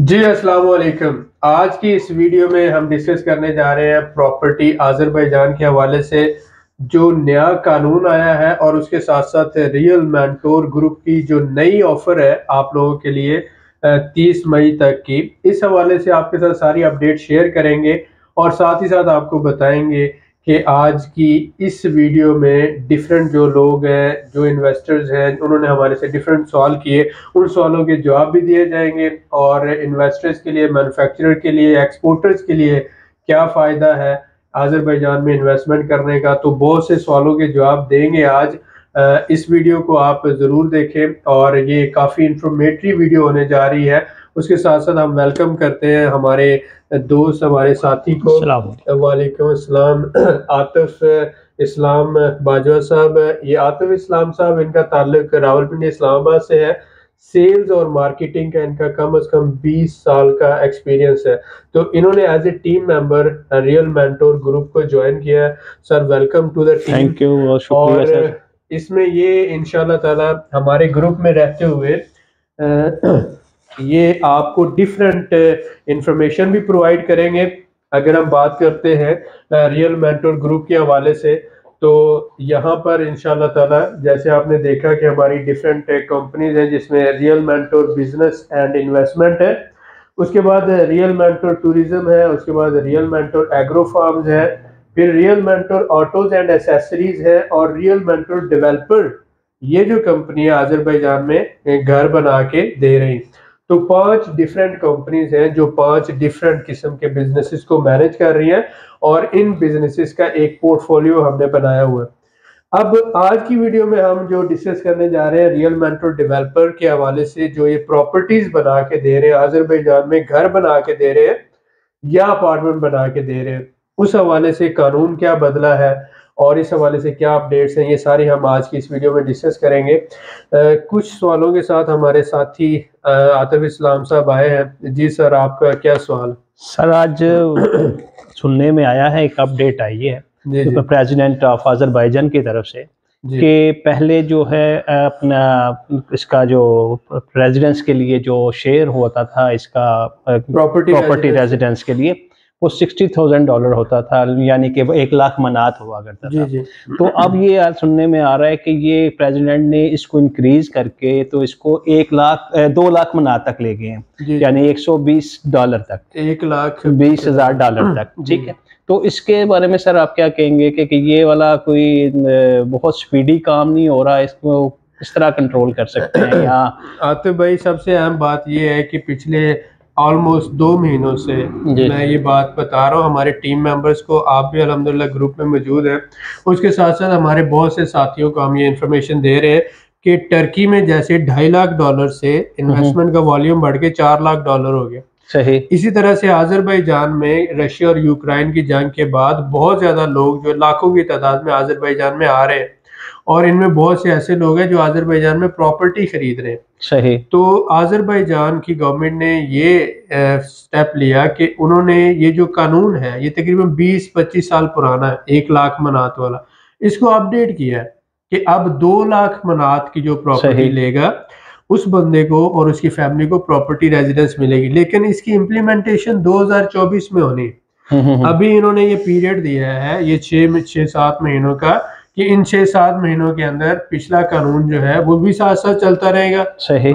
जी अस्सलाम वालेकुम। आज की इस वीडियो में हम डिस्कस करने जा रहे हैं प्रॉपर्टी आज़रबाईजान के हवाले से जो नया कानून आया है और उसके साथ साथ रियल मेंटोर ग्रुप की जो नई ऑफर है आप लोगों के लिए 30 मई तक की। इस हवाले से आपके साथ सारी अपडेट शेयर करेंगे और साथ ही साथ आपको बताएंगे कि आज की इस वीडियो में डिफरेंट जो लोग हैं, जो इन्वेस्टर्स हैं, उन्होंने हमारे से डिफरेंट सवाल किए, उन सवालों के जवाब भी दिए जाएंगे और इन्वेस्टर्स के लिए, मैन्युफैक्चरर के लिए, एक्सपोर्टर्स के लिए क्या फ़ायदा है आज़रबाईजान में इन्वेस्टमेंट करने का। तो बहुत से सवालों के जवाब देंगे आज। इस वीडियो को आप ज़रूर देखें और ये काफ़ी इंफॉर्मेटरी वीडियो होने जा रही है। उसके साथ साथ हम वेलकम करते हैं हमारे दोस्त, हमारे साथी को। वालेकुम अस्सलाम। आतिफ इस्लाम बाजवा साहब, ये आतिफ इस्लाम साहब, इनका ताल्लुक रावलपिंडी इस्लामाबाद से है। सेल्स और मार्केटिंग का इनका कम से कम 20 साल का एक्सपीरियंस है। तो इन्होंने as a team member real mentor group को ज्वाइन किया है। Sir welcome to the team. Thank you, बहुत शुक्रिया सर। इसमें ये इंशाल्लाह ताला हमारे ग्रुप में रहते हुए ये आपको डिफरेंट इंफॉर्मेशन भी प्रोवाइड करेंगे। अगर हम बात करते हैं रियल मेंटोर ग्रुप के हवाले से, तो यहाँ पर इंशाल्लाह ताला जैसे आपने देखा कि हमारी डिफरेंट कंपनीज हैं, जिसमें real mentor business and investment है, उसके बाद रियल मेंटोर टूरिज्म है, उसके बाद रियल मेंटोर एग्रो फार्म्स है, फिर real mentor autos and accessories है और रियल मेंटोर डेवलपर। ये जो कंपनियां आज़रबाईजान में घर बना के दे रही, तो 5 डिफरेंट कंपनीज हैं जो 5 डिफरेंट किस्म के बिजनेसेस को मैनेज कर रही हैं और इन बिजनेसेस का एक पोर्टफोलियो हमने बनाया हुआ है। अब आज की वीडियो में हम जो डिस्कस करने जा रहे हैं रियल मेंटोर डेवलपर के हवाले से, जो ये प्रॉपर्टीज बना के दे रहे हैं आज़रबाईजान में, घर बना के दे रहे हैं या अपार्टमेंट बना के दे रहे हैं, उस हवाले से कानून क्या बदला है और इस हवाले से क्या अपडेट्स हैं, ये सारी हम आज की इस वीडियो में डिस्कस करेंगे। कुछ सवालों के साथ हमारे साथी आतिफ इस्लाम साहब आए हैं। जी सर, आपका क्या सवाल? सर आज सुनने में आया है, एक अपडेट आई है तो प्रेसिडेंट ऑफ आज़रबाईजान की तरफ से कि पहले जो है अपना इसका जो रेजिडेंस के लिए जो शेयर होता था, इसका प्रॉपर्टी रेजिडेंस के लिए वो $60,000 होता था, यानी कि 1 लाख मनात हुआ करता था। तो अब ये आज सुनने में आ रहा है कि ये प्रेसिडेंट ने इसको इंक्रीज करके तो इसको 2 लाख मनात तक ले गए हैं, यानी $120 तक, $1,20,000 तक। ठीक है, तो इसके बारे में सर आप क्या कहेंगे कि ये वाला कोई बहुत स्पीडी काम नहीं हो रहा, इसको किस तरह कंट्रोल कर सकते हैं? यहाँ आतिफ भाई, सबसे अहम बात ये है कि पिछले ऑलमोस्ट 2 महीनों से मैं ये बात बता रहा हूँ हमारे टीम मेंबर्स को, आप भी अल्हम्दुलिल्लाह ग्रुप में मौजूद हैं, उसके साथ साथ हमारे बहुत से साथियों को हम ये इन्फॉर्मेशन दे रहे हैं कि टर्की में जैसे $2.5 लाख से इन्वेस्टमेंट का वॉल्यूम बढ़ के $4 लाख हो गया। सही। इसी तरह से आज़रबाईजान में रशिया और यूक्रेन की जंग के बाद बहुत ज़्यादा लोग जो लाखों की तादाद में आज़रबाईजान में आ रहे हैं और इनमें बहुत से ऐसे लोग हैं जो आज़रबाईजान में प्रॉपर्टी खरीद रहे हैं। सही। तो आज़रबाईजान की गवर्नमेंट ने ये स्टेप लिया कि उन्होंने ये जो कानून है, ये तकरीबन 20-25 साल पुराना है, 1 लाख मनात वाला, इसको अपडेट किया है कि अब 2 लाख मनात की जो प्रॉपर्टी लेगा उस बंदे को और उसकी फैमिली को प्रॉपर्टी रेजिडेंस मिलेगी। लेकिन इसकी इम्प्लीमेंटेशन 2024 में होनी है। अभी इन्होंने ये पीरियड दिया है, ये 6-7 महीनों का, कि इन 6-7 महीनों के अंदर पिछला कानून जो है वो भी साथ साथ चलता रहेगा। सही।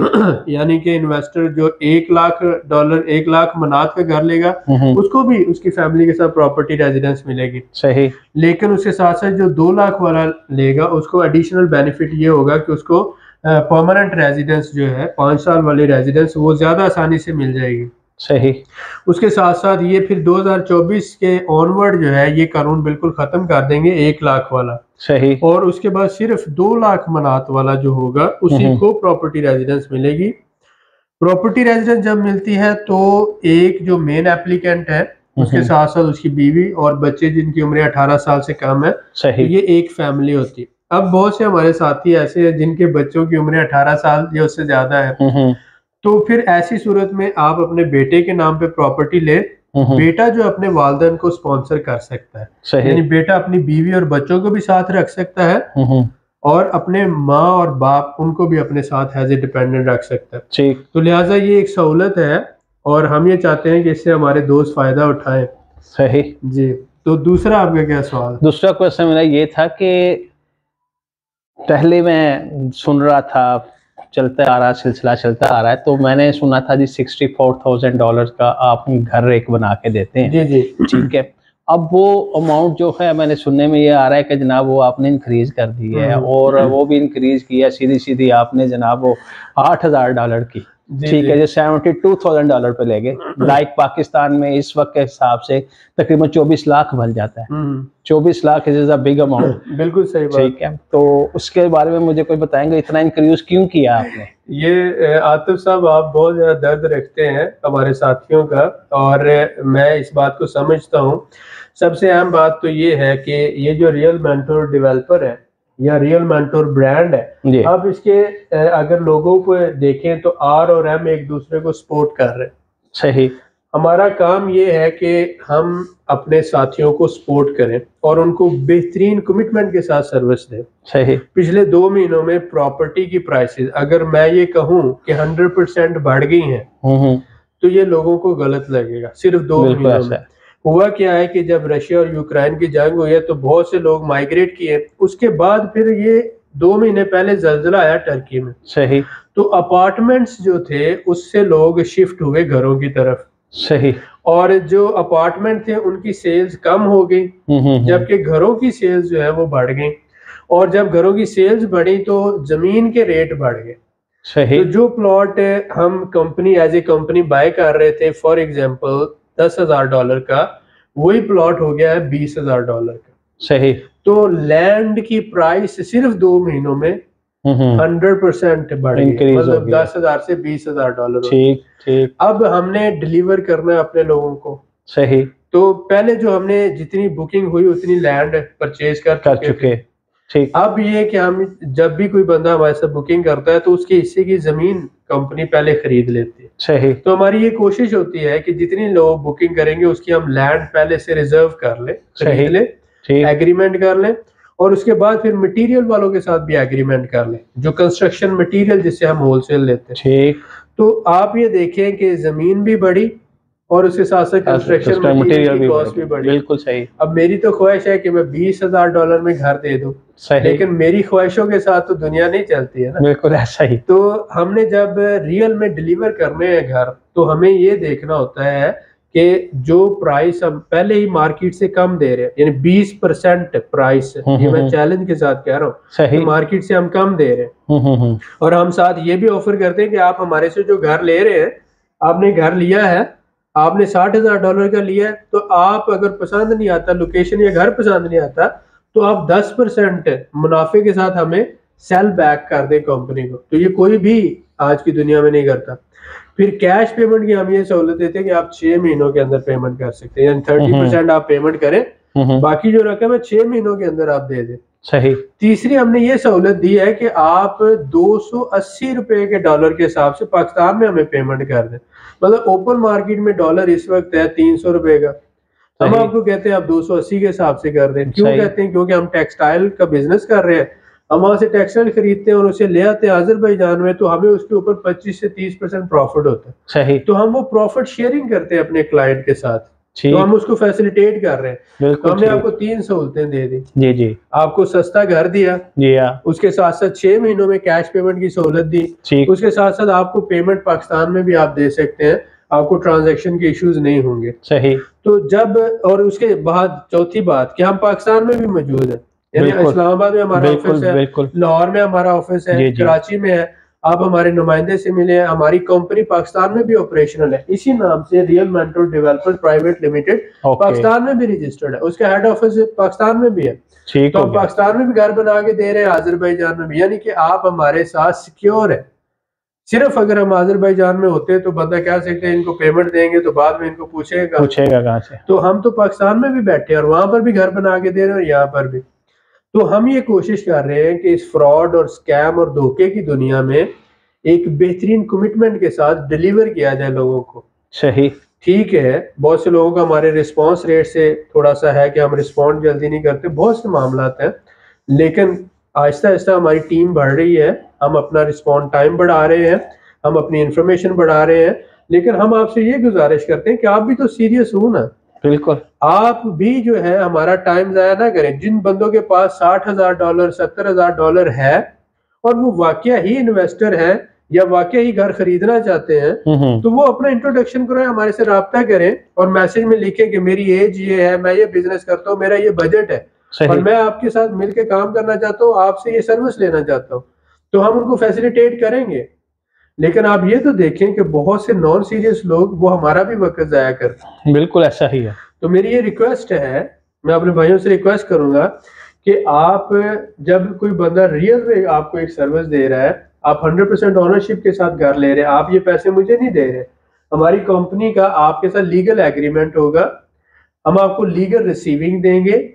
यानी कि इन्वेस्टर जो $1 लाख मनात का घर लेगा, उसको भी उसकी फैमिली के साथ प्रॉपर्टी रेजिडेंस मिलेगी। सही। लेकिन उसके साथ साथ जो 2 लाख वाला लेगा, उसको एडिशनल बेनिफिट ये होगा कि उसको परमानेंट रेजिडेंस जो है 5 साल वाली रेजिडेंस, वो ज्यादा आसानी से मिल जाएगी। सही। उसके साथ साथ ये फिर 2024 के ऑनवर्ड जो है ये कानून बिल्कुल खत्म कर देंगे 1 लाख वाला। सही। और उसके बाद सिर्फ 2 लाख मनात वाला जो होगा उसी को प्रॉपर्टी रेजिडेंस मिलेगी। प्रॉपर्टी रेजिडेंस जब मिलती है तो एक जो मेन एप्लीकेंट है, उसके साथ साथ उसकी बीवी और बच्चे जिनकी उम्र 18 साल से कम है, ये एक फैमिली होती है। अब बहुत से हमारे साथी ऐसे हैं जिनके बच्चों की उम्र 18 साल या उससे ज्यादा है, तो फिर ऐसी सूरत में आप अपने बेटे के नाम पे प्रॉपर्टी ले, बेटा जो अपने वालिदैन को स्पॉन्सर कर सकता है, यानी बेटा अपनी बीवी और बच्चों को भी साथ रख सकता है और अपने माँ और बाप उनको भी अपने साथ एज ए डिपेंडेंट रख सकता है। तो लिहाजा ये एक सहूलत है और हम ये चाहते हैं कि इससे हमारे दोस्त फायदा उठाएं। सही जी। तो दूसरा आपका क्या सवाल है? दूसरा क्वेश्चन मेरा ये था कि पहले मैं सुन रहा था, चलता आ रहा, सिलसिला चलता आ रहा है, तो मैंने सुना था जी $64,000 का आप घर एक बना के देते हैं। जी जी। ठीक है, अब वो अमाउंट जो है मैंने सुनने में ये आ रहा है कि जनाब वो आपने इंक्रीज कर दी है, और वो भी इंक्रीज किया सीधी सीधी आपने जनाब वो $8,000 की। ठीक है, जो $72,000 पे ले गए। लाइक पाकिस्तान में इस वक्त के हिसाब से तकरीबन 24 लाख बन जाता है। 24 lakh is a big amount. बिल्कुल सही बात। ठीक है, तो उसके बारे में मुझे कोई बताएंगे इतना इंक्रीज क्यों किया आपने? ये आतिफ साहब, आप बहुत ज़्यादा दर्द रखते हैं हमारे साथियों का, और मैं इस बात को समझता हूँ। सबसे अहम बात तो ये है कि ये जो रियल मेंटोर डेवलपर है या रियल मेंटोर ब्रांड है, अब इसके अगर लोगों को देखें तो आर और एम एक दूसरे को सपोर्ट कर रहे हैं। सही। हमारा काम ये है कि हम अपने साथियों को सपोर्ट करें और उनको बेहतरीन कमिटमेंट के साथ सर्विस दें। सही। पिछले 2 महीनों में प्रॉपर्टी की प्राइसेस अगर मैं ये कहूं कि 100% बढ़ गई हैं, तो ये लोगों को गलत लगेगा। सिर्फ 2 महीनों में हुआ क्या है कि जब रशिया और यूक्रेन की जंग हुई है तो बहुत से लोग माइग्रेट किए। उसके बाद फिर ये 2 महीने पहले जल्जला आया टर्की में। सही। तो अपार्टमेंट्स जो थे उससे लोग शिफ्ट हुए घरों की तरफ। सही। और जो अपार्टमेंट थे उनकी सेल्स कम हो गई, जबकि घरों की सेल्स जो है वो बढ़ गई। और जब घरों की सेल्स बढ़ी तो जमीन के रेट बढ़ गए। सही। तो जो प्लॉट हम company as a company buy कर रहे थे, फॉर एग्जांपल $10,000 का, वही प्लॉट हो गया है $20,000 का। सही। तो लैंड की प्राइस सिर्फ 2 महीनों में 100% बढ़ गई, मतलब 10,000 से $20,000। ठीक ठीक। अब हमने डिलीवर करना है अपने लोगों को। सही। तो पहले जो हमने जितनी बुकिंग हुई उतनी लैंड परचेज कर चुके। ठीक। अब ये कि हम जब भी कोई बंदा हमारे साथ बुकिंग करता है तो उसके हिस्से की जमीन कंपनी पहले खरीद लेती है। सही। तो हमारी ये कोशिश होती है कि जितनी लोग बुकिंग करेंगे उसकी हम लैंड पहले से रिजर्व कर ले, खरीद ले, एग्रीमेंट कर ले, और उसके बाद फिर मटेरियल वालों के साथ भी एग्रीमेंट कर ले, जो कंस्ट्रक्शन मटेरियल जिससे हम होलसेल लेते हैं। ठीक। तो आप ये देखें कि जमीन भी बढ़ी और उसके साथ साथ कंस्ट्रक्शन मटेरियल की कॉस्ट भी बढ़ी। बिल्कुल सही। अब मेरी तो ख्वाहिश है कि मैं $20,000 में घर दे दूं, लेकिन मेरी ख्वाहिशों के साथ तो दुनिया नहीं चलती है ना। बिल्कुल ऐसा ही। तो हमने जब रियल में डिलीवर करने हैं घर, तो हमें ये देखना होता है कि जो प्राइस हम पहले ही मार्केट से कम दे रहे हैं, यानी 20% प्राइस, ये मैं चैलेंज के साथ कह रहा हूँ, मार्केट से हम कम दे रहे हैं। और हम साथ ये भी ऑफर करते हैं कि आप हमारे से जो घर ले रहे हैं, आपने घर लिया है, आपने $60,000 का लिया है, तो आप अगर पसंद नहीं आता लोकेशन या घर पसंद नहीं आता, तो आप 10% मुनाफे के साथ हमें सेल बैक कर दें कंपनी को। तो ये कोई भी आज की दुनिया में नहीं करता। फिर कैश पेमेंट की हम ये सहूलत देते हैं कि आप 6 महीनों के अंदर पेमेंट कर सकते हैं, यानी 30% आप पेमेंट करें, बाकी जो रकम है 6 महीनों के अंदर आप दे दें। सही। तीसरी हमने ये सहूलत दी है कि आप $280 के हिसाब से पाकिस्तान में हमें पेमेंट कर दें। मतलब ओपन मार्केट में डॉलर इस वक्त है $300 का, हम आपको कहते हैं आप 280 के हिसाब से कर दें। क्यों कहते हैं? क्योंकि हम टेक्सटाइल का बिजनेस कर रहे हैं, हम वहां से टेक्सटाइल खरीदते हैं और उसे ले आते हैं अजरबैजान में, तो हमें उसके ऊपर 25 से 30% प्रॉफिट होता है। सही। तो हम वो प्रॉफिट शेयरिंग करते हैं अपने क्लाइंट के साथ, तो हम उसको फैसिलिटेट कर रहे हैं। तो हमने आपको 3 सहूलतें दे दी। जी जी। आपको सस्ता घर दिया, उसके साथ साथ 6 महीनों में कैश पेमेंट की सहूलत दी, उसके साथ साथ आपको पेमेंट पाकिस्तान में भी आप दे सकते हैं, आपको ट्रांजैक्शन के इश्यूज नहीं होंगे। सही। तो जब, और उसके बाद चौथी बात कि हम पाकिस्तान में भी मौजूद है, यानी इस्लामाबाद में हमारा ऑफिस है, लाहौर में हमारा ऑफिस है, कराची में है, आप हमारे नुमाइंदे से मिले हैं। हमारी कंपनी पाकिस्तान में भी ऑपरेशनल है, इसी नाम से real mentor developers private limited, Pakistan में भी रजिस्टर्ड है, उसका हेड ऑफिस पाकिस्तान में भी है। तो हम पाकिस्तान में भी घर बना के दे रहे हैं, अजरबैजान में भी, यानी कि आप हमारे साथ सिक्योर है। सिर्फ अगर हम अजरबैजान में होते तो बंदा कह सकते हैं इनको पेमेंट देंगे तो बाद में इनको पूछेगा कहाँ से। तो हम तो पाकिस्तान में भी बैठे हैं और वहां पर भी घर बना के दे रहे हैं और यहाँ पर भी। तो हम ये कोशिश कर रहे हैं कि इस फ्रॉड और स्कैम और धोखे की दुनिया में एक बेहतरीन कमिटमेंट के साथ डिलीवर किया जाए लोगों को। सही। ठीक है, बहुत से लोगों का हमारे रिस्पांस रेट से थोड़ा सा है कि हम रिस्पॉन्ड जल्दी नहीं करते, बहुत से मामला हैं, लेकिन आहिस्ता आहिस्ता हमारी टीम बढ़ रही है, हम अपना रिस्पॉन्ड टाइम बढ़ा रहे हैं, हम अपनी इंफॉर्मेशन बढ़ा रहे हैं, लेकिन हम आपसे ये गुजारिश करते हैं कि आप भी तो सीरियस हो ना। बिल्कुल, आप भी जो है हमारा टाइम जाया ना करें। जिन बंदों के पास $60,000 $70,000 है और वो वाकया ही इन्वेस्टर है या वाकया ही घर खरीदना चाहते हैं, तो वो अपना इंट्रोडक्शन करें, हमारे से राब्ता करें और मैसेज में लिखें कि मेरी एज ये है, मैं ये बिजनेस करता हूँ, मेरा ये बजट है और मैं आपके साथ मिलकर काम करना चाहता हूँ, आपसे ये सर्विस लेना चाहता हूँ, तो हम उनको फैसिलिटेट करेंगे। लेकिन आप ये तो देखें कि बहुत से नॉन सीरियस लोग वो हमारा भी वक्त जाया करते हैं। बिल्कुल ऐसा ही है। तो मेरी ये रिक्वेस्ट है, मैं अपने भाइयों से रिक्वेस्ट करूंगा कि आप जब कोई बंदा रियल में आपको एक सर्विस दे रहा है, आप 100% ऑनरशिप के साथ घर ले रहे हैं, आप ये पैसे मुझे नहीं दे रहे, हमारी कंपनी का आपके साथ लीगल एग्रीमेंट होगा, हम आपको लीगल रिसीविंग देंगे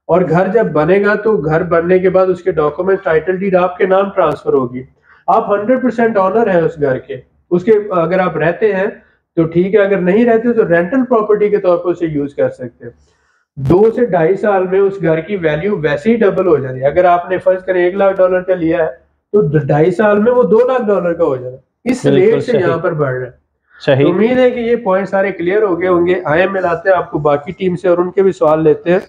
और घर जब बनेगा तो घर बनने के बाद उसके डॉक्यूमेंट टाइटल डीड आपके नाम ट्रांसफर होगी। आप 100% ऑनर है उस घर के, उसके अगर आप रहते हैं तो ठीक है, अगर नहीं रहते तो रेंटल प्रॉपर्टी के तौर पर उसे यूज कर सकते हैं। 2 से 2.5 साल में उस घर की वैल्यू वैसे ही डबल हो जाती है। अगर आपने फर्ज करें $1,00,000 का लिया है तो 2.5 साल में वो $2,00,000 का हो जाएगा। इस रेट से यहाँ पर बढ़ रहा है। तो उम्मीद है कि ये पॉइंट सारे क्लियर हो गए होंगे। आए मिलाते हैं आपको बाकी टीम से और उनके भी सवाल लेते हैं।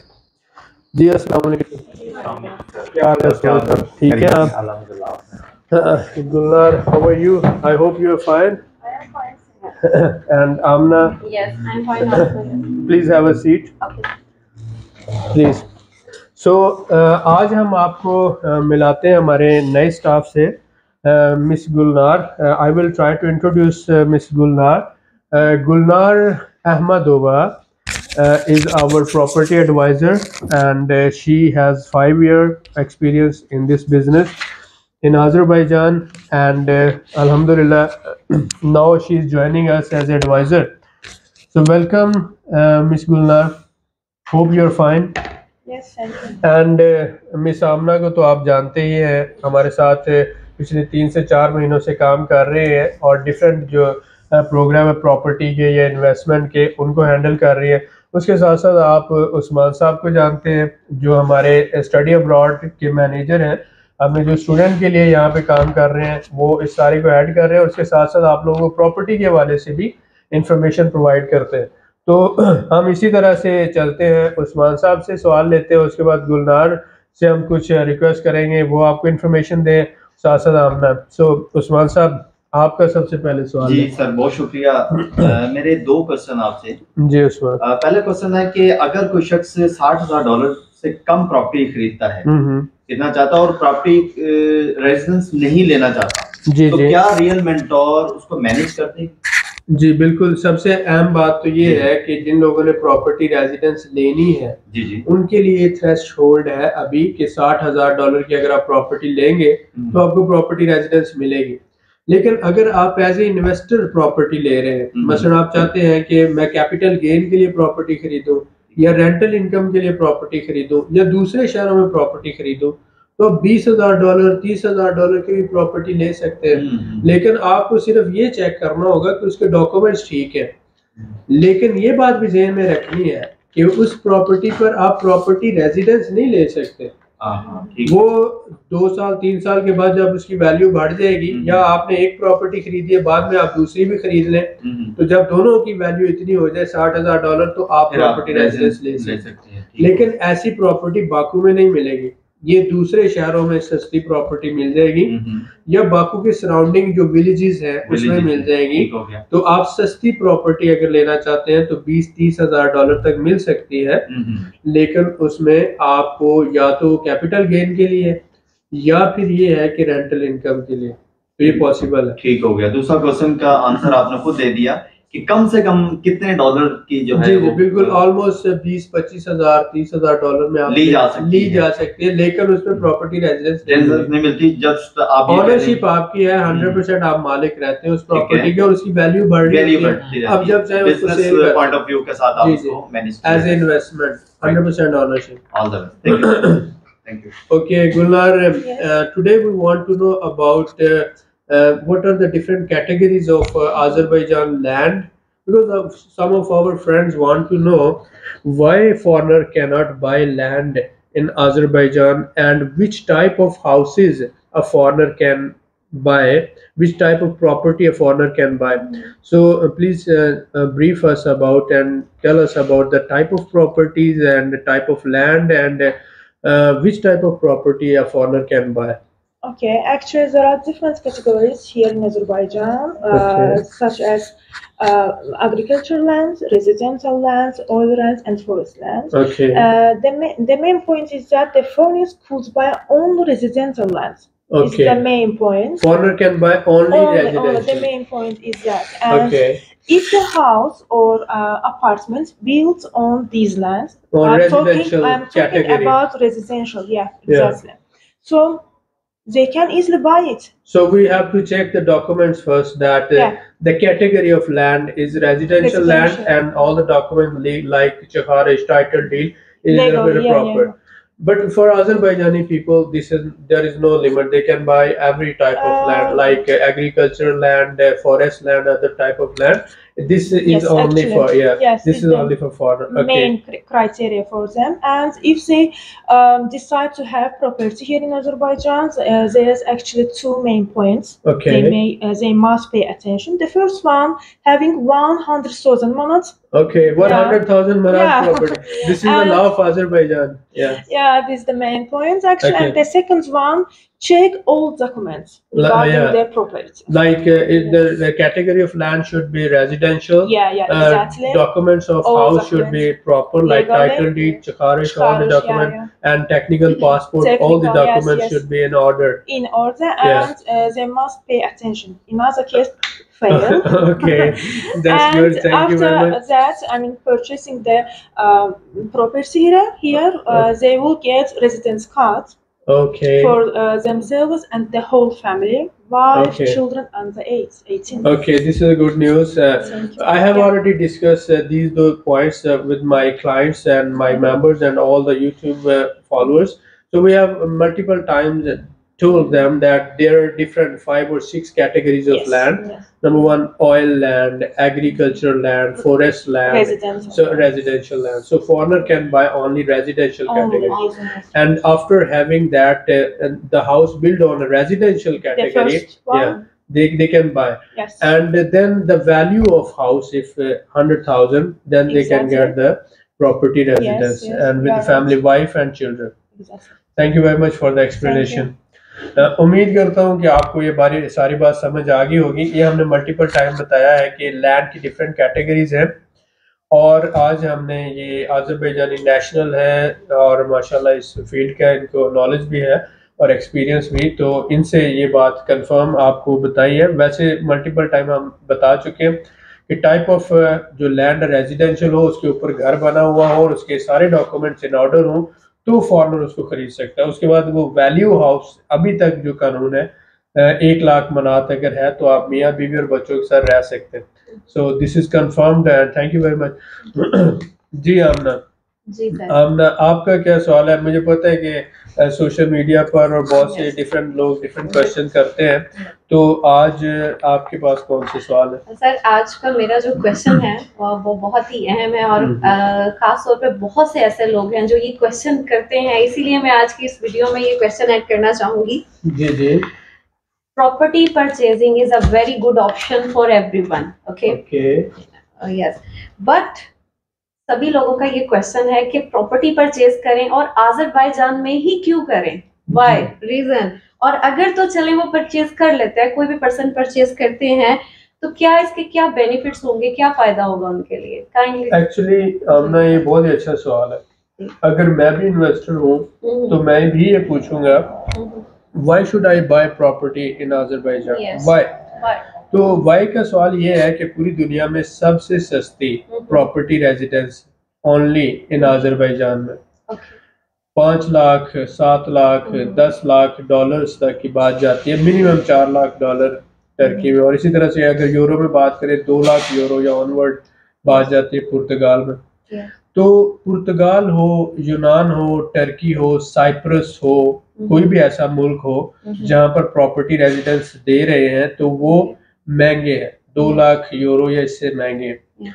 जी अस्सलाम वालेकुम, क्या हाल है? ठीक है आप? Gulnar, how are you? I hope you are fine. I am fine. And Amna? Yes, I'm fine also. Please have a seat. Okay. Please. So आज हम आपको मिलाते हैं हमारे नए स्टाफ से, miss Gulnar. I will try to introduce Miss Gulnar. Gulnar Ahmadova is our property advisor and she has 5-year experience in this business in Azerbaijan, and Alhamdulillah now she is joining us as advisor. So welcome Miss Gulnar, hope you are fine. Yes, thank you. And Miss Amna को तो आप जानते ही हैं, हमारे साथ पिछले 3 से 4 महीनों से काम कर रहे हैं और डिफरेंट जो प्रोग्राम है प्रॉपर्टी के या इन्वेस्टमेंट के उनको हैंडल कर रही है। उसके साथ साथ आप उस्मान साहब को जानते हैं जो हमारे स्टडी अब्रॉड के मैनेजर हैं, अपने जो स्टूडेंट के लिए यहाँ पे काम कर रहे हैं वो इस सारे को ऐड कर रहे हैं। उसके साथ साथ आप लोगों को प्रॉपर्टी के हवाले से भी इंफॉर्मेशन प्रोवाइड करते हैं। तो हम इसी तरह से चलते हैं, उस्मान साहब से सवाल लेते हैं, उसके बाद गुलनार से हम कुछ रिक्वेस्ट करेंगे, वो आपको इन्फॉर्मेशन दें, साथ साथ आमना। सो उस्मान साहब आपका सबसे पहले सवाल। जी सर, बहुत शुक्रिया। मेरे 2 क्वेश्चन आपसे। जी उस्मान। पहला क्वेश्चन है कि अगर कोई शख्स $60,000 से कम प्रॉपर्टी खरीदता है, खरीदना चाहता और प्रॉपर्टी रेजिडेंस नहीं लेना चाहता, जी तो जी, क्या रियल मेंटोर उसको मैनेज करते हैं? जी बिल्कुल। सबसे अहम बात तो ये है कि जिन लोगों ने प्रॉपर्टी रेजिडेंस लेनी है जी जी, उनके लिए थ्रेशोल्ड है अभी कि $60,000 की अगर आप प्रॉपर्टी लेंगे तो आपको प्रॉपर्टी रेजिडेंस मिलेगी। लेकिन अगर आप एज ए इन्वेस्टर प्रॉपर्टी ले रहे हैं, मसलन आप चाहते हैं कि मैं कैपिटल गेन के लिए प्रॉपर्टी खरीदूं या रेंटल इनकम के लिए प्रॉपर्टी खरीदूं या दूसरे शहरों में प्रॉपर्टी खरीदूं, तो $20,000 $30,000 की भी प्रॉपर्टी ले सकते हैं। लेकिन आपको सिर्फ ये चेक करना होगा कि उसके डॉक्यूमेंट्स ठीक है। लेकिन ये बात भी ज़हन में रखनी है कि उस प्रॉपर्टी पर आप प्रॉपर्टी रेजिडेंस नहीं ले सकते। वो 2 साल 3 साल के बाद जब उसकी वैल्यू बढ़ जाएगी या आपने एक प्रॉपर्टी खरीदी है बाद में आप दूसरी भी खरीद लें, तो जब दोनों की वैल्यू इतनी हो जाए $60,000 तो आप प्रॉपर्टी रेजिडेंस ले सकते हैं। लेकिन ऐसी प्रॉपर्टी बाकू में नहीं मिलेगी, ये दूसरे शहरों में सस्ती प्रॉपर्टी मिल जाएगी या बाकू के सराउंडिंग जो विलेजेस हैं उसमें मिल जाएगी। तो आप सस्ती प्रॉपर्टी अगर लेना चाहते हैं तो $20-30,000 तक मिल सकती है, लेकिन उसमें आपको या तो कैपिटल गेन के लिए या फिर ये है कि रेंटल इनकम के लिए, तो ये पॉसिबल है। ठीक हो गया। दूसरा क्वेश्चन का आंसर आपने खुद दे दिया कि कम से कम कितने डॉलर की जो है जी बिल्कुल, ऑलमोस्ट 20-25 हजार $30,000 में आप ली जा सकती है, लेकिन उसमें प्रॉपर्टी रेजिडेंस नहीं मिलती। जब आप ऑनरशिप आपकी है, 100% आप मालिक रहते हैं उस प्रॉपर्टी के और उसकी वैल्यू बढ़ रही है। अब जब चाहे उसको सेल कर पॉइंट ऑफ व्यू के साथ आप उसको manage as a investment 100% ownership. All the best, thank you. Okay, Gulnar, today we want to know about what are the different categories of Azerbaijan land, because some of our friends want to know why foreigner cannot buy land in Azerbaijan and which type of houses a foreigner can buy, which type of property a foreigner can buy. So please brief us about and tell us about the type of properties and the type of land and which type of property a foreigner can buy. Okay, actually, there are different categories here in Azerbaijan, Okay. such as agricultural lands, residential lands, oil lands, and forest lands. Okay. The main point is that the foreigners could buy only residential lands. Is Okay. the main point. Foreigner can buy only Only, residential. the main point is that. And Okay. if the house or apartment built on these lands, On I'm residential talking category. about residential, yeah, Yeah. exactly. So they can easily buy it. So we have to check the documents first that Yeah. the category of land is residential land Residential. and all the documents like Chakharaj title deed is Legal, very yeah, proper. yeah. But for Azerbaijani people, there is no limit. They can buy every type of land, like agricultural land, forest land, other type of land. This is Yes, only actually, for yes, This it's is the only for foreigner. Okay. main criteria for them. And if they decide to have property here in Azerbaijan, there's actually two main points. Okay. They must pay attention. The first one, having 100,000 manat. Okay, 100,000 manat Yeah. property. This is the And- law of Azerbaijan. Yeah. Yeah, this is the main point actually. Okay. And the second one, check all documents regarding yeah. their property. Like the category of land should be residential. Yeah, exactly. Documents of All house should be proper, like Legally. title deed, Chakarish, all the Chakarish, document, yeah. and technical passport. All the Technical, yes, documents yes. should be in order. In order, Yeah. and they must pay attention. In other case, fail. Okay, that's And good. Thank you very after much. that, I mean, purchasing the property here, they will get residence card Okay. for themselves and the whole family, wife, Okay. children under 18. Okay, this is a good news. Thank you. I have Yeah. already discussed those points with my clients and my members and all the YouTube followers. So we have multiple times told them that there are different 5 or 6 categories of Yes, land. yes. Number one, oil land, agricultural land, forest land, Residential. so residential land. So foreigner can buy only residential Only category. residential. And after having that, the house built on a residential The category, first one, yeah, they can buy. yes. And then the value of house, if 100,000, then they can Exactly. get the property residence yes, and with you are the family, wife and children. Exactly. Thank you very much for the explanation. उम्मीद करता हूँ कि आपको ये सारी बात समझ आ गई होगी। ये हमने मल्टीपल टाइम बताया है कि लैंड की डिफरेंट कैटेगरीज हैं और आज हमने ये आज़रबाईजानी नेशनल है और माशाल्लाह इस फील्ड का इनको नॉलेज भी है और एक्सपीरियंस भी, तो इनसे ये बात कंफर्म आपको बताई है। वैसे मल्टीपल टाइम हम बता चुके हैं कि टाइप ऑफ जो लैंड रेजिडेंशियल हो, उसके ऊपर घर बना हुआ हो और उसके सारे डॉक्यूमेंट्स इन ऑर्डर हो, तो फॉरनर उसको खरीद सकता है। उसके बाद वो वैल्यू हाउस, अभी तक जो कानून है 1 लाख मनात अगर है तो आप मियाँ बीवी और बच्चों के साथ रह सकते हैं। So this is confirmed and thank you very much. जी आमना, जी सर। आमना आपका क्या सवाल है? मुझे पता है कि सोशल मीडिया पर और बहुत से डिफरेंट लोग डिफरेंट क्वेश्चन करते हैं, तो आज आपके पास कौन से सवाल है? सर आज का मेरा जो क्वेश्चन है वो बहुत ही अहम है और खास तौर पे बहुत से ऐसे लोग हैं जो ये क्वेश्चन करते हैं, इसीलिए मैं आज की इस वीडियो में ये क्वेश्चन ऐड करना चाहूंगी। जी जी। Property purchasing is a very good option for everyone, okay yes, but सभी लोगों का ये क्वेश्चन है कि प्रॉपर्टी परचेज करें और आज़रबाईजान में ही क्यों करें, व्हाई, रीजन, और अगर तो चले वो परचेज कर लेते हैं, कोई भी पर्सन परचेज करते हैं, तो क्या इसके क्या बेनिफिट्स होंगे, क्या फायदा होगा उनके लिए? काइंडली। एक्चुअली आमना ये बहुत ही अच्छा सवाल है। अगर मैं भी इन्वेस्टर हूँ तो मैं भी ये पूछूंगा, why should I buy property in Azerbaijan? Why? तो वाई का सवाल ये है कि पूरी दुनिया में सबसे सस्ती property residence only in Azerbaijan में 5 लाख, 7 लाख, 10 लाख डॉलर्स तक की बात जाती है, मिनिमम 4 लाख डॉलर टर्की में, और इसी तरह से अगर यूरो में बात करें 2 लाख यूरो या ऑनवर्ड बात जाती है पुर्तगाल में। तो पुर्तगाल हो, यूनान हो, टर्की हो, साइप्रस हो, कोई भी ऐसा मुल्क हो जहाँ पर प्रॉपर्टी रेजिडेंस दे रहे हैं, तो वो महंगे हैं, 2 लाख यूरो या इससे महंगे हैं।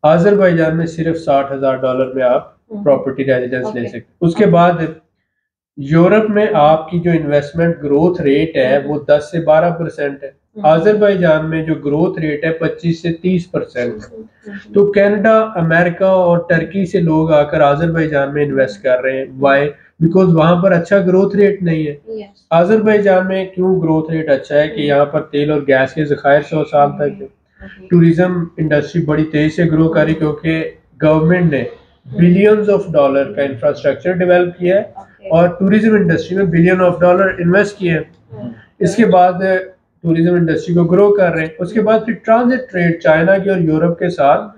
आज़रबाईजान में सिर्फ $60,000 में आप प्रॉपर्टी रेजिडेंस ले सकते। उसके बाद यूरोप में आपकी जो इन्वेस्टमेंट ग्रोथ रेट है वो 10 से 12% है। आज़रबाईजान में जो ग्रोथ रेट है 25 से 30% है। तो कनाडा, अमेरिका और टर्की से लोग आकर आज़रबाईजान में इन्वेस्ट कर रहे हैं। वाई? बिकॉज वहां पर अच्छा ग्रोथ रेट नहीं है। आज़रबाईजान में क्यों ग्रोथ रेट अच्छा है कि यहाँ पर तेल और गैस के ज़खायर 100 साल तक है। टूरिज्म इंडस्ट्री बड़ी तेजी से ग्रो कर रही क्योंकि गवर्नमेंट ने बिलियंस ऑफ डॉलर का इंफ्रास्ट्रक्चर डेवलप किया है और टूरिज्म इंडस्ट्री में बिलियन ऑफ डॉलर इन्वेस्ट किए हैं। इसके बाद टूरिज्म इंडस्ट्री को ग्रो कर रहे हैं। उसके बाद फिर ट्रांजिट ट्रेड चाइना की और यूरोप के साथ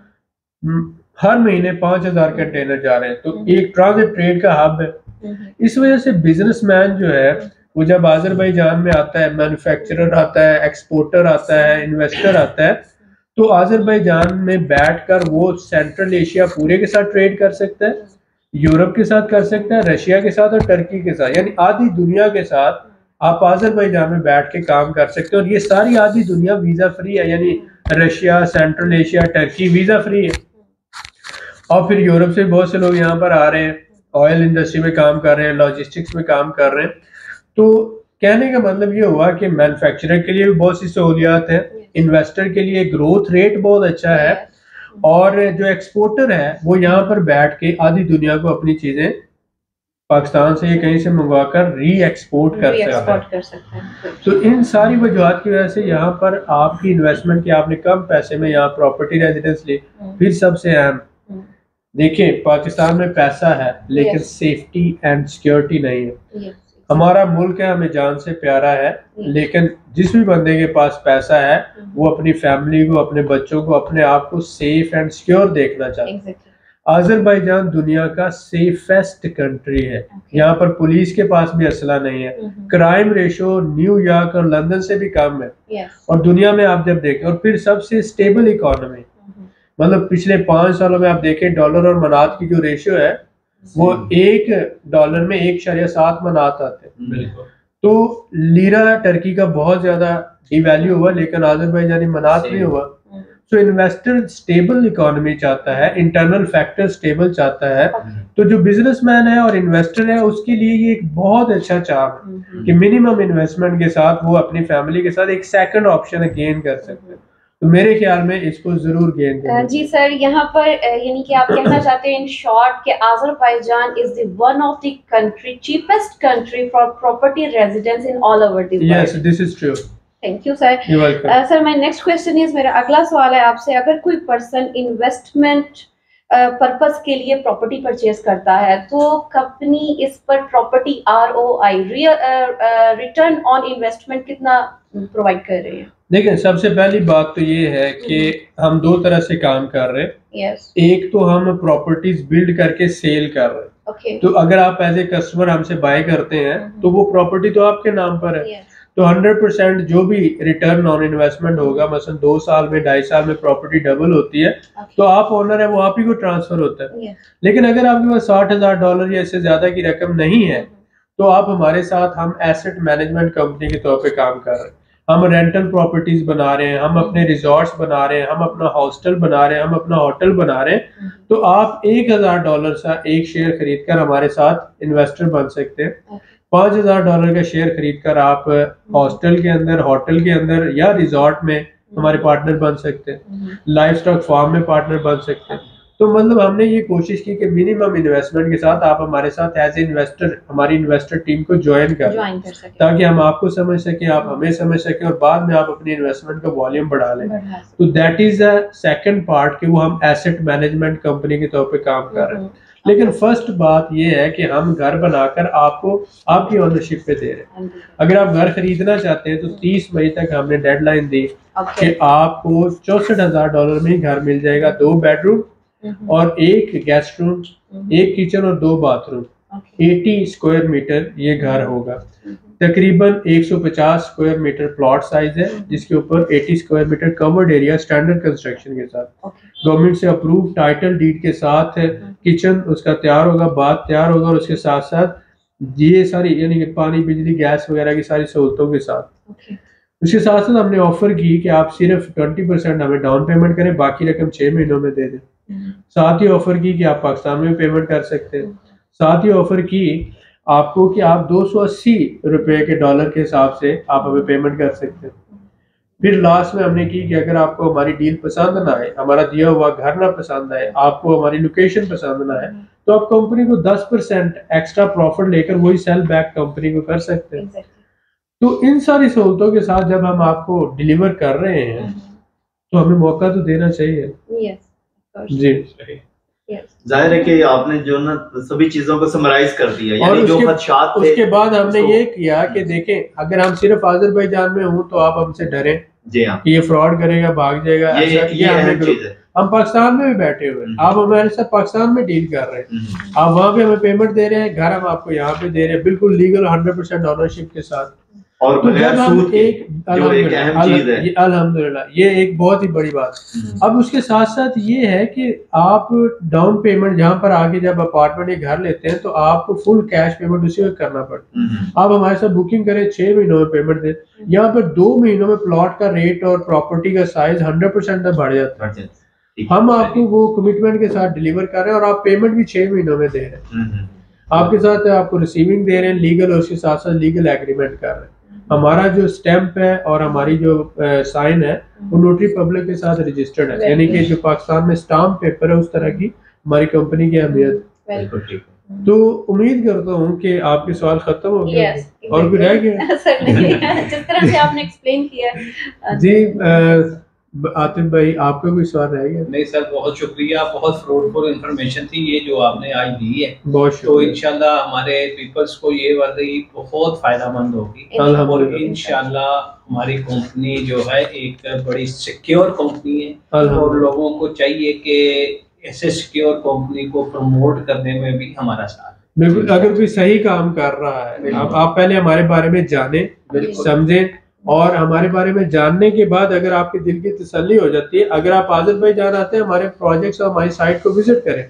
हर महीने 5000 कंटेनर जा रहे हैं। तो एक ट्रांजिट ट्रेड का हब है। इस वजह से बिजनेसमैन जो है वो जब आज़रबाईजान में आता है, मैन्युफैक्चरर आता है, एक्सपोर्टर आता है, इन्वेस्टर आता है, तो आज़रबाईजान में बैठकर वो सेंट्रल एशिया पूरे के साथ ट्रेड कर सकता है, यूरोप के साथ कर सकता है, रशिया के साथ और टर्की के साथ, यानी आधी दुनिया के साथ आप आज़रबाईजान में बैठ के काम कर सकते हो। और ये सारी आधी दुनिया वीजा फ्री है, यानी Russia, central Asia, Turkey visa free है। और फिर यूरोप से बहुत से लोग यहाँ पर आ रहे हैं, ऑयल इंडस्ट्री में काम कर रहे हैं, लॉजिस्टिक्स में काम कर रहे हैं। तो कहने का मतलब ये हुआ कि मैन्युफैक्चरर के लिए भी बहुत सी सहूलियात है, इन्वेस्टर के लिए ग्रोथ रेट बहुत अच्छा है, और जो एक्सपोर्टर है वो यहाँ पर बैठ के आधी दुनिया को अपनी चीजें पाकिस्तान से या कहीं से मंगवाकर री एक्सपोर्ट कर सकते हैं। तो इन सारी वजूहत की वजह से यहाँ पर आपकी इन्वेस्टमेंट की आपने कम पैसे में यहाँ प्रॉपर्टी रेजिडेंस ली। फिर सबसे अहम देखिए, पाकिस्तान में पैसा है लेकिन सेफ्टी एंड सिक्योरिटी नहीं है। हमारा मुल्क है, हमें जान से प्यारा है, लेकिन जिस भी बंदे के पास पैसा है वो अपनी फैमिली को, अपने बच्चों को, अपने आप को सेफ एंड सिक्योर देखना चाहता है। आज़रबाईजान दुनिया का सेफेस्ट कंट्री है। यहाँ पर पुलिस के पास भी असला नहीं है। क्राइम रेशो न्यूयॉर्क और लंदन से भी कम है। और दुनिया में आप जब देखें, और फिर सबसे स्टेबल इकोनॉमी, मतलब पिछले 5 सालों में आप देखें डॉलर और मनात की जो रेशियो है वो $1 में 1.7 मनात आते हैं। तो लीरा टर्की का बहुत ज्यादा डिवैल्यू हुआ, लेकिन आज़रबाईजानी मनात नहीं हुआ। तो इन्वेस्टर स्टेबल इकोनॉमी चाहता है, इंटरनल फैक्टर स्टेबल चाहता है। तो जो बिजनेसमैन है और इन्वेस्टर है उसके लिए ये एक बहुत अच्छा चार्म है कि मिनिमम इन्वेस्टमेंट के साथ वो अपनी फैमिली के साथ एक सेकंड ऑप्शन गेन कर सकते हैं। तो मेरे ख्याल में इसको जरूर गेन करना। जी सर, यहाँ पर यानी कि आप कहना चाहते हैं इन शॉर्ट कि Azerbaijan is the one of the country cheapest country for property residence in all over the world. Yes, this is true. Thank you sir. Sir, my next question is, मेरा अगला सवाल है आपसे, अगर कोई person investment purpose के लिए property purchase करता है तो कंपनी इस पर property ROI return on investment कितना प्रोवाइड कर रही है? देखिए, सबसे पहली बात तो ये है कि हम 2 तरह से काम कर रहे हैं। एक तो हम प्रॉपर्टीज बिल्ड करके सेल कर रहे हैं। तो अगर आप एज ए कस्टमर हमसे बाय करते हैं तो वो प्रॉपर्टी तो आपके नाम पर है। तो 100% जो भी रिटर्न ऑन इन्वेस्टमेंट होगा, मसलन 2 साल में, 2.5 साल में प्रॉपर्टी डबल होती है तो आप ओनर है, वो आप ही को ट्रांसफर होता है। लेकिन अगर आपके पास $60,000 या इससे ज्यादा की रकम नहीं है तो आप हमारे साथ, हम एसेट मैनेजमेंट कंपनी के तौर पे काम कर रहे हैं। हम रेंटल प्रॉपर्टीज बना रहे हैं, हम अपने रिजॉर्ट्स बना रहे हैं, हम अपना हॉस्टल बना रहे हैं, हम अपना होटल बना रहे हैं। तो आप $1,000 का एक शेयर खरीद कर हमारे साथ इन्वेस्टर बन सकते हैं। $5,000 का शेयर खरीद कर आप हॉस्टल के अंदर, होटल के अंदर या रिजॉर्ट में हमारे पार्टनर बन सकते हैं। लाइफ स्टॉक फार्म में पार्टनर बन सकते हैं। तो मतलब हमने ये कोशिश की कि मिनिमम इन्वेस्टमेंट के साथ आप हमारे साथ एज ए इन्वेस्टर, हमारी इन्वेस्टर टीम को ज्वाइन कर सकें, ताकि हम आपको समझ सकें, आप हमें समझ सकें, और बाद में आप अपनी इन्वेस्टमेंट का वॉल्यूम बढ़ा लें। तो that is the second part कि वो हम एसेट मैनेजमेंट कंपनी के तौर पे काम कर रहे हैं। लेकिन फर्स्ट बात ये है कि हम घर बनाकर आपको आपकी ओनरशिप पे दे रहे हैं। अगर आप घर खरीदना चाहते हैं तो 30 मई तक हमने डेडलाइन दी कि आपको $64,000 में ही घर मिल जाएगा। 2 बेडरूम और 1 गेस्ट रूम, 1 किचन और 2 बाथरूम, 80 स्क्वायर मीटर ये घर होगा। तकरीबन 150 स्क्वायर मीटर प्लॉट साइज है, जिसके ऊपर 80 square metre covered area standard construction के साथ, गवर्नमेंट से अप्रूव टाइटल डीड के साथ किचन उसका तैयार होगा, बाथ तैयार होगा, और उसके साथ साथ ये सारी यानी कि पानी, बिजली, गैस वगैरह की सारी सहूलतों के साथ। उसके साथ साथ हमने ऑफर की कि आप सिर्फ 20% हमें डाउन पेमेंट करें, बाकी रकम 6 महीनों में दे दें। साथ ही ऑफर की कि आप पाकिस्तान में पेमेंट कर सकते हैं। साथ ही ऑफर की आपको कि आप 280 रुपए के डॉलर के हिसाब से आप हमें पेमेंट कर सकते हैं। फिर लास्ट में हमने की कि अगर आपको हमारी डील पसंद ना आए, हमारा दिया हुआ घर ना पसंद आए, आपको हमारी लोकेशन पसंद ना आए, तो आप कंपनी को 10% एक्स्ट्रा प्रॉफिट लेकर वही सेल बैक कंपनी को कर सकते हैं। तो इन सारी सहूलतों के साथ जब हम आपको डिलीवर कर रहे हैं तो हमें मौका तो देना चाहिए। जी जाहिर है कि आपने जो ना सभी चीजों को समराइज कर दिया, और यानी जो खदशात थे, उसके बाद हमने ये किया कि देखें अगर हम सिर्फ आज़रबाईजान में हूँ तो आप हमसे डरें जी हाँ, कि ये फ्रॉड करेगा, भाग जाएगा, ये अहम चीज है। हम पाकिस्तान में भी बैठे हुए हैं, आप हमारे साथ पाकिस्तान में डील कर रहे हैं, आप वहाँ पे हमें पेमेंट दे रहे हैं, घर हम आपको यहाँ पे दे रहे हैं, बिल्कुल लीगल 100% ऑनरशिप के साथ। और तो जब हम जो एक अहम चीज है, अल्हम्दुलिल्लाह ये एक बहुत ही बड़ी बात। अब उसके साथ साथ ये है कि आप डाउन पेमेंट जहाँ पर आके जब अपार्टमेंट या घर लेते हैं तो आपको फुल कैश पेमेंट उसी वक्त करना पड़ता है। आप हमारे साथ बुकिंग करें 6 महीनों में पेमेंट दें, यहाँ पर 2 महीनों में प्लॉट का रेट और प्रॉपर्टी का साइज 100% तक बढ़ जाता है। हम आपको वो कमिटमेंट के साथ डिलीवर कर रहे हैं और आप पेमेंट भी 6 महीनों में दे रहे हैं। आपके साथ आपको रिसीविंग दे रहे हैं लीगल, और उसके साथ साथ लीगल एग्रीमेंट कर रहे हैं। हमारा जो स्टैंप है और हमारी जो साइन है वो नोटरी पब्लिक के साथ रजिस्टर्ड है, यानी कि जो पाकिस्तान में स्टाम्प पेपर है उस तरह की हमारी कंपनी की अहमियत। तो उम्मीद करता हूँ कि आपके सवाल खत्म हो गए और भी रह गया जिस तरह से आपने एक्सप्लेन किया। जी आतिफ भाई आपका कोई सवाल रह गया? नहीं सर, बहुत शुक्रिया, बहुत फ्रूटफुल इंफॉर्मेशन थी ये जो आपने आज दी है। बहुत तो इंशाल्लाह हमारे पीपल्स को ये वाली बहुत फायदेमंद होगी और इंशाल्लाह हमारी कंपनी जो है एक बड़ी सिक्योर कंपनी है और लोगों को चाहिए कि ऐसे सिक्योर कंपनी को प्रमोट करने में भी हमारा साथ। बिल्कुल, अगर कोई सही काम कर रहा है आप पहले हमारे बारे में जाने, समझें, और हमारे बारे में जानने के बाद अगर आपके दिल की तसल्ली हो जाती है, अगर आप आज़रबाईजान आते हैं हमारे प्रोजेक्ट्स और हमारी साइट को विजिट करें,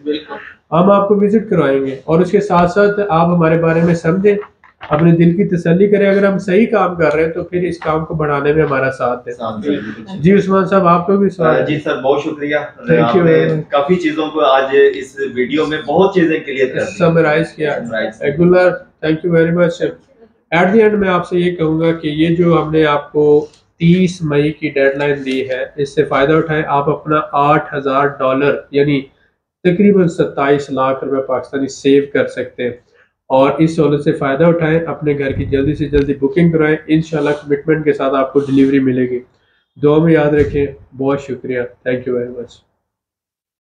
हम आपको विजिट करवाएंगे और उसके साथ साथ आप हमारे बारे में समझें, अपने दिल की तसल्ली करें। अगर हम सही काम कर रहे हैं तो फिर इस काम को बढ़ाने में हमारा साथ है। जी उस्मान साहब आपको भी सवाल? जी सर, बहुत शुक्रिया, आपने काफी चीजों को आज इस वीडियो में बहुत चीजें क्लियर कर दी, समराइज किया। Thank you very much. At the end मैं आपसे ये कहूँगा कि ये जो हमने आपको 30 मई की डेडलाइन दी है, इससे फ़ायदा उठाएं। आप अपना $8,000 यानी तकरीबन 27 लाख रुपए पाकिस्तानी सेव कर सकते हैं और इस सहूलत से फ़ायदा उठाएं। अपने घर की जल्दी से जल्दी बुकिंग कराएं, इंशाल्लाह कमिटमेंट के साथ आपको डिलीवरी मिलेगी। दुआ में याद रखें। बहुत शुक्रिया, थैंक यू वेरी मच।